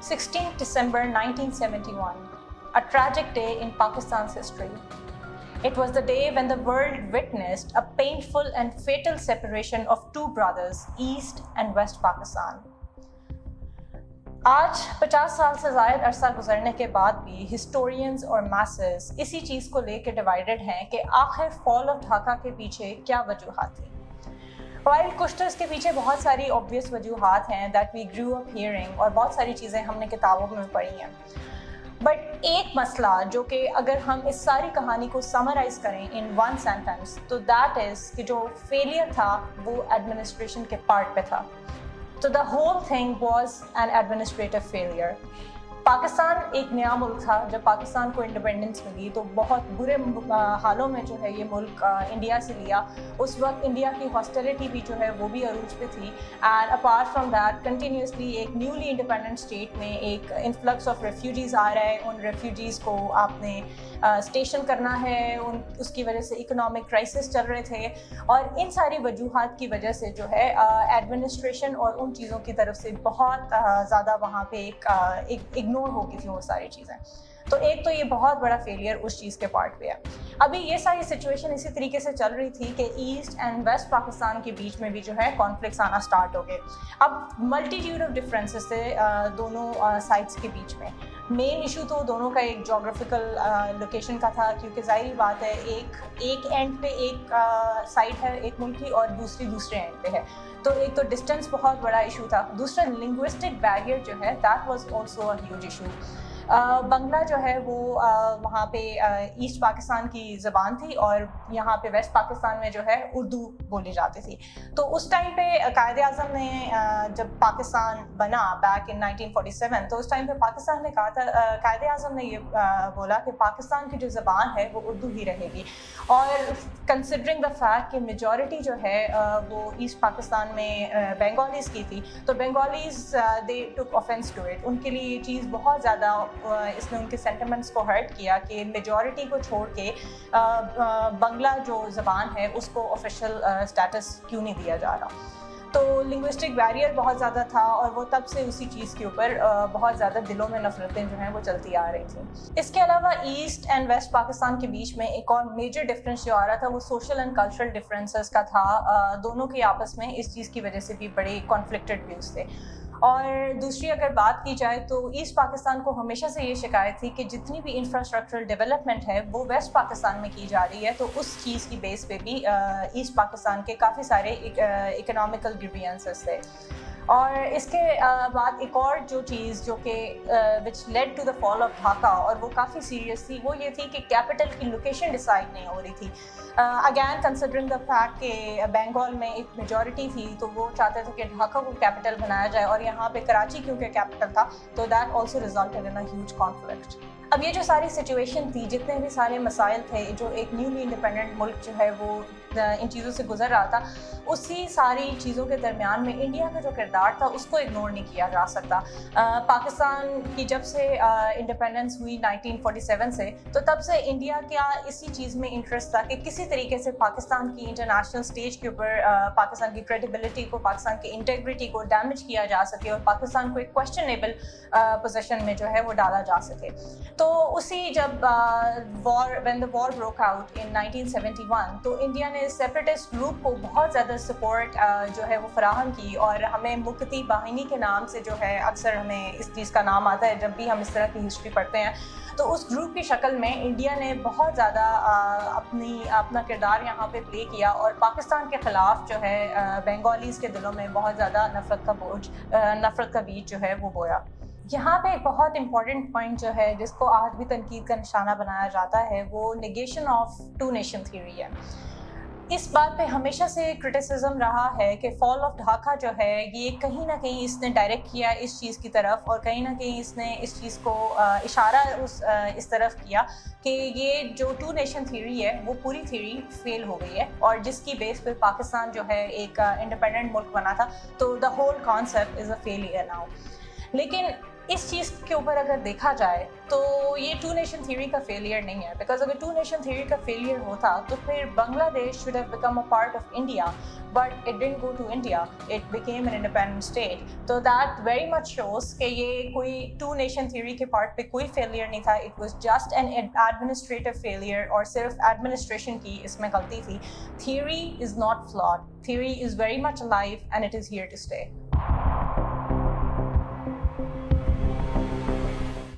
16th December 1971, a tragic day in Pakistan's history. It was the day when the world witnessed a painful and fatal separation of two brothers, East and West Pakistan. आज 50 साल से ज़ायद अरसा गुजरने के बाद भी historians और masses इसी चीज़ को लेकर डिवाइडेड हैं कि आखिर फॉल ऑफ ढाका के पीछे क्या वजूहात थी। वाइल कुछ तो इसके पीछे बहुत सारी ऑब्वियस वजूहात हैं that we grew up hearing, और बहुत सारी चीज़ें हमने किताबों में पढ़ी हैं। बट एक मसला जो कि अगर हम इस सारी कहानी को समराइज करें इन वन सेंटेंस, तो दैट इज़ कि जो फेलियर था वो एडमिनिस्ट्रेशन के पार्ट पे था। So the whole thing was an administrative failure. Pakistan एक नया मुल्क था। जब पाकिस्तान को इंडिपेंडेंस मिली तो बहुत बुरे हालों में जो है ये मुल्क इंडिया से लिया। उस वक्त इंडिया की हॉस्टिलिटी भी जो है वो भी अरूज पे थी। And apart from that continuously एक न्यूली इंडिपेंडेंट स्टेट में एक इन्फ्लक्स ऑफ रेफ्यूजीज़ आ रहा है। उन रेफ्यूजीज़ को आपने स्टेशन करना है, उसकी वजह से इकोनॉमिक क्राइसिस चल रहे थे, और इन सारी वजूहात की वजह से जो है एडमिनिस्ट्रेशन और उन चीज़ों की तरफ से बहुत ज़्यादा वहाँ पे एक इग्नोर हो गई थी वो सारी चीज़ें। तो एक तो ये बहुत बड़ा फेलियर उस चीज़ के पार्ट पे है। अभी ये सारी सिचुएशन इसी तरीके से चल रही थी कि ईस्ट एंड वेस्ट पाकिस्तान के बीच में भी जो है कॉन्फ्लिक्ट्स आना स्टार्ट हो गए। अब मल्टीट्यूड ऑफ डिफरेंसेस थे दोनों साइड्स के बीच में। मेन इशू तो दोनों का एक जोग्राफिकल लोकेशन का था, क्योंकि ज़ाहिर बात है एक एंड पे एक साइड है एक मुल्क की और दूसरे एंड पे है, तो एक तो डिस्टेंस बहुत बड़ा इशू था। दूसरा लिंग्विस्टिक बैरियर जो है that was also a huge issue. Bangla जो है वो वहाँ पे ईस्ट पाकिस्तान की ज़बान थी और यहाँ पे वेस्ट पाकिस्तान में जो है उर्दू बोली जाती थी। तो उस टाइम पे कायद-ए-आज़म ने जब पाकिस्तान बना बैक इन 1947, तो उस टाइम पे पाकिस्तान ने कहा था, कायद-ए-आज़म ने ये बोला कि पाकिस्तान की जो ज़बान है वो उर्दू ही रहेगी। और कंसिडरिंग द फैक्ट कि मेजॉरिटी जो है वो ईस्ट पाकिस्तान में बंगालीज़ की थी, तो Bengalis they took offence to it. उनके लिए ये चीज़ बहुत ज़्यादा इसने उनके सेंटिमेंट्स को हर्ट किया कि मेजॉरिटी को छोड़ के बंगला जो ज़बान है उसको ऑफिशियल स्टेटस क्यों नहीं दिया जा रहा। तो लिंग्विस्टिक बैरियर बहुत ज़्यादा था और वो तब से उसी चीज़ के ऊपर बहुत ज़्यादा दिलों में नफरतें जो हैं वो चलती आ रही थी। इसके अलावा ईस्ट एंड वेस्ट पाकिस्तान के बीच में एक और मेजर डिफरेंस जो आ रहा था वो सोशल एंड कल्चरल डिफरेंसेस का था। दोनों के आपस में इस चीज़ की वजह से भी बड़े कॉन्फ्लिक्टेड व्यूज़ थे। और दूसरी अगर बात की जाए तो ईस्ट पाकिस्तान को हमेशा से ये शिकायत थी कि जितनी भी इंफ्रास्ट्रक्चरल डेवलपमेंट है वो वेस्ट पाकिस्तान में की जा रही है, तो उस चीज़ की बेस पे भी ईस्ट पाकिस्तान के काफ़ी सारे इकोनॉमिकल ग्रीवियंसेस थे। और इसके बाद एक और जो चीज़ जो कि which led to the fall of Dhaka, और वो काफ़ी सीरियस थी, वो ये थी कि कैपिटल की लोकेशन डिसाइड नहीं हो रही थी। अगैन कंसिडरिंग द फैक्ट कि बंगाल में एक मेजॉरिटी थी, तो वो चाहते थे कि ढाका को कैपिटल बनाया जाए, और यहाँ पे कराची क्योंकि कैपिटल था, तो that also resulted in a huge conflict. अब ये जो सारी सिचुएशन थी, जितने भी सारे मसाइल थे जो एक न्यूली इंडिपेंडेंट मुल्क जो है वो इन चीज़ों से गुजर रहा था, उसी सारी चीज़ों के दरमियान में इंडिया का जो किरदार था उसको इग्नोर नहीं किया जा सकता। पाकिस्तान की जब से इंडिपेंडेंस हुई 1947 से, तो तब से इंडिया का इसी चीज़ में इंटरेस्ट था कि किसी तरीके से पाकिस्तान की इंटरनेशनल स्टेज के ऊपर पाकिस्तान की क्रेडिबिलिटी को, पाकिस्तान की इंटेग्रिटी को डैमेज किया जा सके और पाकिस्तान को एक क्वेश्चनेबल पोजीशन में जो है वो डाला जा सके। तो उसी जब when the war broke out in 1971, तो इंडिया ने सेपरेटिस्ट ग्रुप को बहुत ज़्यादा सपोर्ट जो है वो फराहम की, और हमें मुक्ति बाहिनी के नाम से जो है अक्सर हमें इस चीज़ का नाम आता है जब भी हम इस तरह की हिस्ट्री पढ़ते हैं। तो उस ग्रुप की शक्ल में इंडिया ने बहुत ज़्यादा अपना किरदार यहाँ पे प्ले किया, और पाकिस्तान के ख़िलाफ़ जो है बंगालीज़ के दिलों में बहुत ज़्यादा नफ़रत का बीज जो है वो बोया। यहाँ पे एक बहुत इंपॉर्टेंट पॉइंट जो है जिसको आज भी तनकीद का निशाना बनाया जाता है वो negation of two nation theory है। इस बात पे हमेशा से क्रिटिसिज्म रहा है कि फॉल ऑफ ढाका जो है ये कहीं ना कहीं इसने डायरेक्ट किया इस चीज़ की तरफ, और कहीं ना कहीं इसने इस चीज़ को इशारा इस तरफ किया कि ये जो टू नेशन थ्योरी है वो पूरी थ्योरी फेल हो गई है, और जिसकी बेस पे पाकिस्तान जो है एक इंडिपेंडेंट मुल्क बना था, तो the whole concept is a failure now. लेकिन اس چیز کے اوپر اگر دیکھا جائے تو یہ ٹو نیشن تھیوری کا فیلئر نہیں ہے, بیکاز اگر ٹو نیشن تھیوری کا فیلئر ہوتا تو پھر بنگلہ دیش should have become a part of India, but it didn't go to India, it became an independent state. So that very much shows کہ یہ کوئی ٹو نیشن تھیوری کے پارٹ پہ کوئی فیلئر نہیں تھا, it was just an administrative failure, اور صرف ایڈمنسٹریشن کی اس میں غلطی تھی. Theory is not flawed, theory is very much alive and it is here to stay.